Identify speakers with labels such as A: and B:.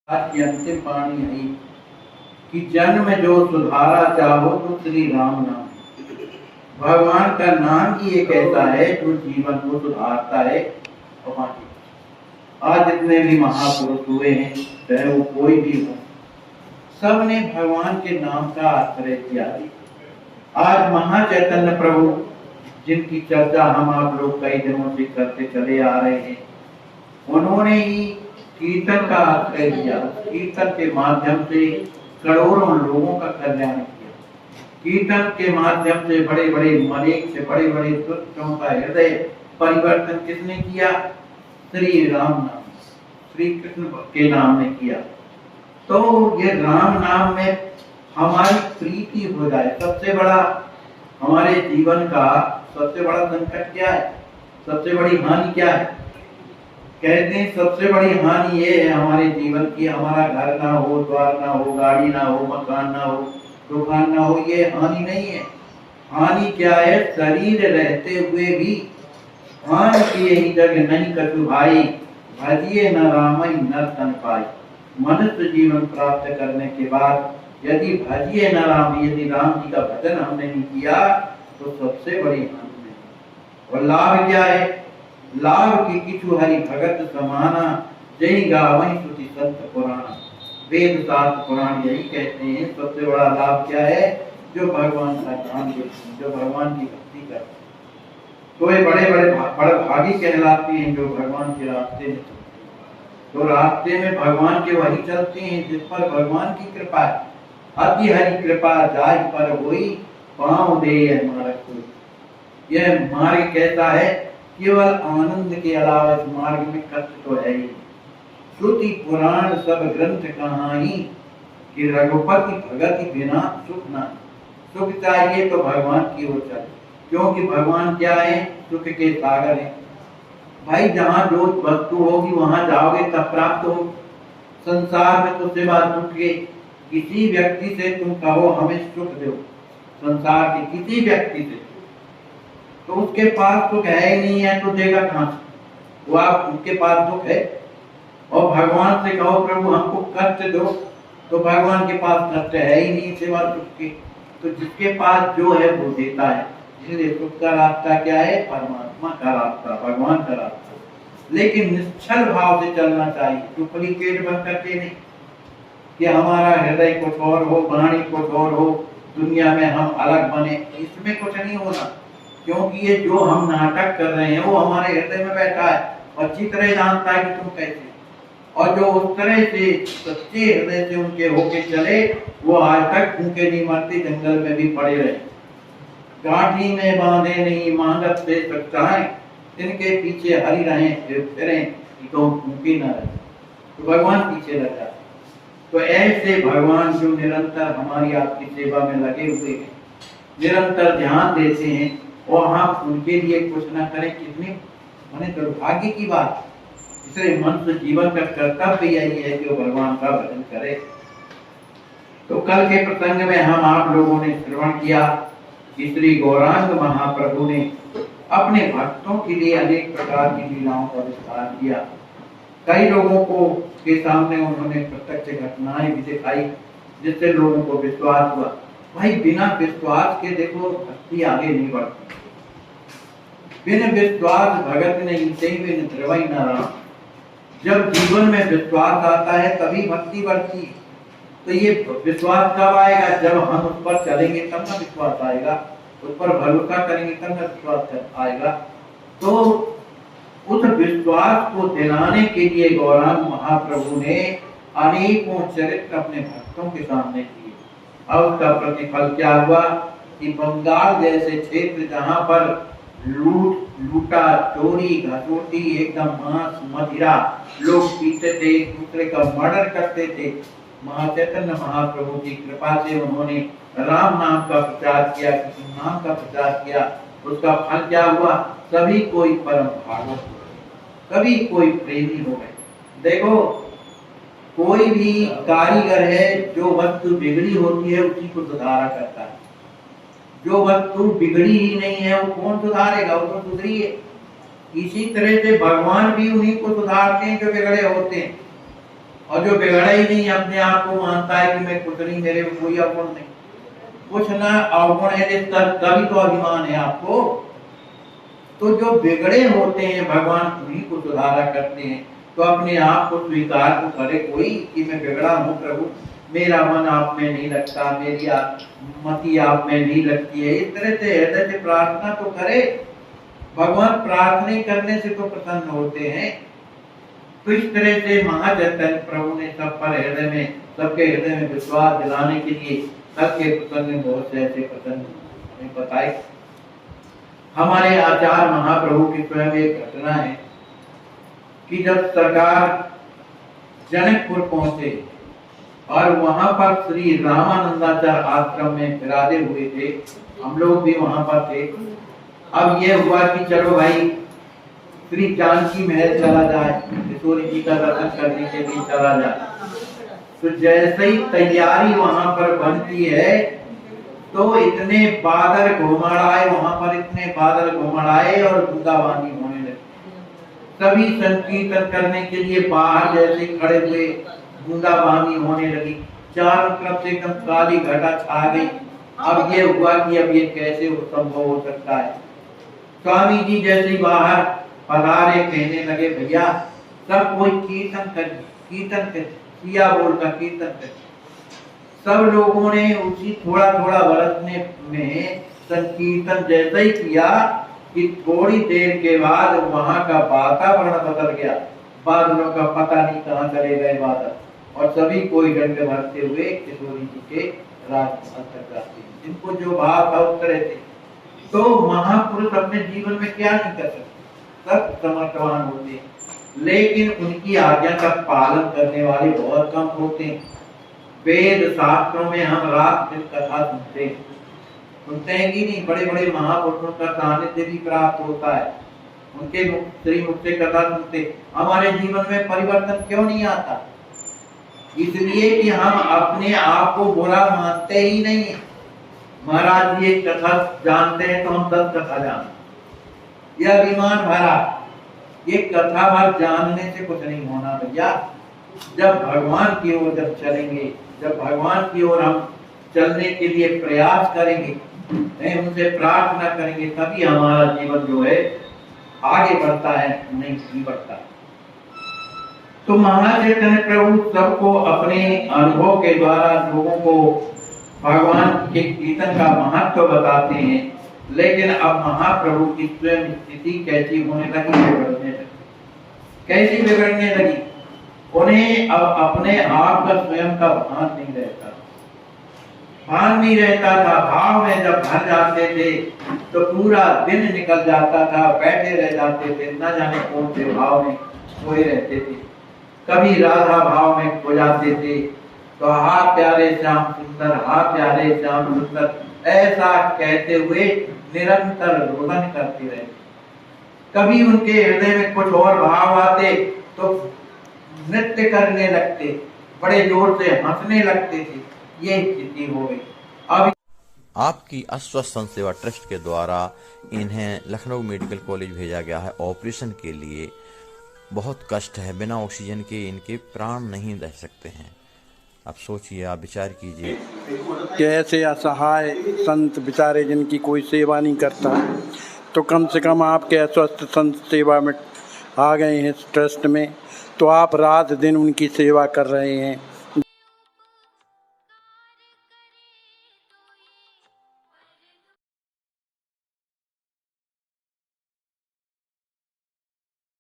A: आज की अंतिम वाणी है कि जन्म जो सुधारा चाहो तो श्री राम नाम। भगवान का नाम ही एक ऐसा है जो जीवन को सुधारता है। और आज जितने भी महापुरुष हुए हैं, चाहे वो कोई भी हो, सबने भगवान के नाम का आश्रय किया है। आज महाचैतन्य प्रभु, जिनकी चर्चा हम आप लोग कई दिनों से करते चले आ रहे हैं, उन्होंने ही कीर्तन का आश्रय दिया। कीर्तन के माध्यम से करोड़ों लोगों का कल्याण किया। कीर्तन के माध्यम से बड़े बड़े मरीज से बड़े बड़े दुष्टों का हृदय परिवर्तन किसने किया? श्री राम नाम, श्री कृष्ण के नाम ने किया। तो ये राम नाम में हमारी प्रीति हो जाए। सबसे बड़ा हमारे जीवन का सबसे बड़ा संकट क्या है? सबसे बड़ी हानि क्या है? कहते हैं सबसे बड़ी हानि ये है हमारे जीवन की, हमारा घर ना हो, द्वार ना हो, गाड़ी ना हो, मकान ना हो, दुकान ना हो, ये हानि नहीं है। हानि क्या है? शरीर रहते हुए भी हानि की यही जगह नहीं कछु भाई, भजिए न रामई न तन पाई। मनुष्य जीवन प्राप्त करने के बाद यदि भजिए न राम, यदि राम जी का भजन हमने नहीं किया तो सबसे बड़ी हानि है। और लाभ क्या है? लाभ की किछु हरि भगत समाना, जय गावई स्तुति संत पुराना। वेद शास्त्र पुराण यही कहते हैं सबसे बड़ा लाभ क्या है? जो भगवान का नाम लेते हैं, जो भगवान की भक्ति करते हैं, तो ये बड़े बड़े भागी कहलाते हैं जो भगवान के रास्ते में चलते हैं। तो रास्ते में भगवान के वही चलते हैं जिस पर भगवान की कृपा है। अति हरि कृपा जाय पर होई, पाँव दे यह मार्ग कोई। यह मार्ग कैसा है? केवल आनंद के अलावा इस मार्ग में कष्ट तो है ही। श्रुति पुराण सब ग्रंथ कहानी, कि रघुपति भगति बिना सुख नहीं। सुख चाहिए तो भगवान की ओर चले, क्योंकि भगवान क्या है? सुख के सागर है। भाई जहाँ जो वस्तु होगी वहां जाओगे तब प्राप्त हो। संसार में तो सिवा सुख के किसी व्यक्ति से तुम कहो हमें सुख दो, संसार के किसी व्यक्ति से, तो उसके पास सुख है ही नहीं है तो देगा कहां से? वो आप उनके पास दुख है। और भगवान से कहो प्रभु हमको कष्ट दो, तो भगवान के पास कष्ट है ही नहीं सिवा सुख के। तो जिसके पास जो है वो देता है। इसलिए सुख का रास्ता क्या है? परमात्मा का रास्ता, भगवान का रास्ता। लेकिन निश्चल भाव से चलना चाहिए, डुप्लीकेट बन करके नहीं कि हमारा हृदय कुछ और हो, वाणी कुछ और हो, दुनिया में हम अलग बने। इसमें कुछ नहीं होना, क्योंकि ये जो हम नाटक कर रहे हैं वो हमारे हृदय में बैठा है और अच्छी तरह जानता है कि तुम कैसे। और जो उस तरह से सच्चे हृदय से उनके होके चले वो आज तक भूखे नहीं मरते, जंगल में भी पड़े रहे। गांठी में बांधे नहीं मांगत से सच्चाई, इनके पीछे हरि रहे फिरे तो भूखे न रहे। तो भगवान पीछे लगा। तो ऐसे भगवान जो निरंतर हमारी आपकी सेवा में लगे हुए हैं, निरंतर ध्यान देते हैं, और हम उनके लिए कुछ ना करें, कितनी माने दुर्भाग्य की बात। इसलिए मनुष्य जीवन का कर्तव्य यही है कि वो भगवान का भजन करे। तो कल के प्रसंग में हम आप लोगों ने श्रवण किया कि श्री गौरांग महाप्रभु ने अपने भक्तों के लिए अनेक प्रकार की लीलाओं का विस्तार किया। कई लोगों को के सामने उन्होंने प्रत्यक्ष घटनाएं भी दिखाई जिससे लोगों को विश्वास हुआ। भाई बिना विश्वास के देखो भक्ति आगे नहीं बढ़ती। बिन विश्वास भगत नहीं ते बिन ध्रुवई न राम। जब जीवन में विश्वास आता है तभी भक्ति बढ़ती है। तो ये विश्वास कब आएगा? जब हम उस पर चलेंगे तब ना विश्वास आएगा, उस पर भरोसा करेंगे तब ना विश्वास आएगा। तो उस विश्वास को दिलाने के लिए गौरांग महाप्रभु ने अनेकों चरित्र अपने भक्तों के सामने किए। अब उसका प्रतिफल क्या हुआ कि बंगाल जैसे क्षेत्र जहां पर लूटा, चोरी, घसोटी, एकदम मांस मदिरा लोग पीते थे, एक दूसरे का मर्डर करते थे, महाचैतन्य महाप्रभु की कृपा से उन्होंने राम नाम का प्रचार किया, कृष्ण नाम का प्रचार किया। उसका फल क्या हुआ? सभी कोई परम भागवत हो गए, सभी कोई प्रेमी हो गए। देखो कोई भी कारीगर है, जो वस्तु बिगड़ी होती है उसी को सुधारा करता है। जो वस्तु बिगड़ी ही नहीं है वो कौन सुधारेगा? वो तो सुधरी है। इसी तरह से भगवान भी उन्हीं को सुधारते हैं जो बिगड़े होते हैं। और जो बिगड़ा ही नहीं, अपने आप को मानता है कि मैं कुछ नहीं, मेरे में कोई अवगुण नहीं, कुछ ना अवगुण है, तभी तो अभिमान है आपको। तो जो बिगड़े होते हैं भगवान उन्हीं को सुधारा करते हैं। तो अपने आप को स्वीकार तो करे कोई कि मैं बिगड़ा हूँ प्रभु, मेरा मन आप में नहीं लगता, मेरी मति आप में नहीं लगती है, इस तरह से हृदय से प्रार्थना तो करे। भगवान प्रार्थना करने से तो प्रसन्न होते हैं। तो इस तरह से महाचैतन्य प्रभु ने सब पर हृदय में, सबके हृदय में विश्वास दिलाने के लिए सबके प्रसंग में बहुत से ऐसे प्रसंग हमें बताए। हमारे आचार्य महाप्रभु की स्वयं एक घटना है कि जब सरकार जनकपुर पहुंचे और वहां पर श्री रामानंदाचार्य आश्रम में विराजे हुए थे, हम लोग भी वहां पर थे। अब ये हुआ कि चलो भाई श्री जानकी महल चला जाए, किशोरी जी का दर्शन करने के लिए चला जाए। तो जैसे ही तैयारी वहां पर बनती है तो इतने बादल घुमड़ाए, वहां पर इतने बादल घुमड़ाए और बूंदाबांदी होने लगी। सभी संकीर्तन करने के लिए बाहर जैसे खड़े हुए, बूंदाबांदी होने लगी, चारों तरफ से एकदम काली घटा छा गई। अब ये हुआ कि अब ये कैसे संभव हो सकता है। स्वामी जी जैसे ही बाहर पधारे, कहने लगे भैया सब कोई कीर्तन कर, कीर्तन कर, सिया बोल का कीर्तन कर। सब लोगों ने उसी थोड़ा थोड़ा बरसने में संकीर्तन जैसा ही किया कि थोड़ी देर के बाद वहां का वातावरण बदल गया। बादलों का पता नहीं कहां चले गए बादल, और सभी कोई डंडे भरते हुए किशोरी जी के राजमहल तक जाते, जिनको जो भाव था उस तरह से। तो महापुरुष अपने जीवन में क्या नहीं कर सकते, सब समर्थवान होते हैं, लेकिन उनकी आज्ञा का पालन करने वाले बहुत कम होते हैं। वेद शास्त्रों में हम रात दिन कथा सुनते हैं कि नहीं, बड़े बड़े महापुरुषों का सानिध्य भी प्राप्त होता है, उनके श्री मुख से कथा सुनते। हमारे जीवन में परिवर्तन क्यों नहीं आता? इसलिए कि हम अपने आप को बुरा मानते ही नहीं है। महाराज ये कथा जानते हैं तो हम 10 कथा जानते, यह अभिमान भरा। ये कथा भर जानने से कुछ नहीं होना भैया। जब भगवान की ओर जब चलेंगे, जब भगवान की ओर हम चलने के लिए प्रयास करेंगे, उनसे प्रार्थना करेंगे, तभी हमारा जीवन जो है आगे बढ़ता है, नहीं बढ़ता। तो महाचैतन्य प्रभु सबको अपने अनुभव के द्वारा लोगों को भगवान के कीर्तन का महत्व बताते हैं। लेकिन अब महाप्रभु की स्वयं स्थिति कैसी होने लगी, बिगड़ने लगी। कैसी बिगड़ने लगी? उन्हें अब अपने आप का स्वयं का भान नहीं रहता, भान नहीं रहता था। भाव में जब भर जाते थे तो पूरा दिन निकल जाता था, बैठे रह जाते थे, न जाने कौन से भाव में खोए रहते थे। कभी राधा भाव में खो जाते थे, तो हा प्यारे श्याम सुंदर, हा प्यारे श्याम सुंदर, ऐसा कहते हुए निरंतर रोदन करते रहे। कभी उनके हृदय में कुछ और भाव आते तो नृत्य करने लगते, बड़े जोर से हंसने लगते थे। ये स्थिति हो गई। अब
B: आपकी अस्वस्थ संत सेवा ट्रस्ट के द्वारा इन्हें लखनऊ मेडिकल कॉलेज भेजा गया है ऑपरेशन के लिए। बहुत कष्ट है, बिना ऑक्सीजन के इनके प्राण नहीं रह सकते हैं। आप सोचिए, आप विचार कीजिए
C: कि ऐसे असहाय संत बेचारे जिनकी कोई सेवा नहीं करता, तो कम से कम आपके अस्वस्थ संत सेवा में आ गए हैं इस ट्रस्ट में, तो आप रात दिन उनकी सेवा कर रहे हैं।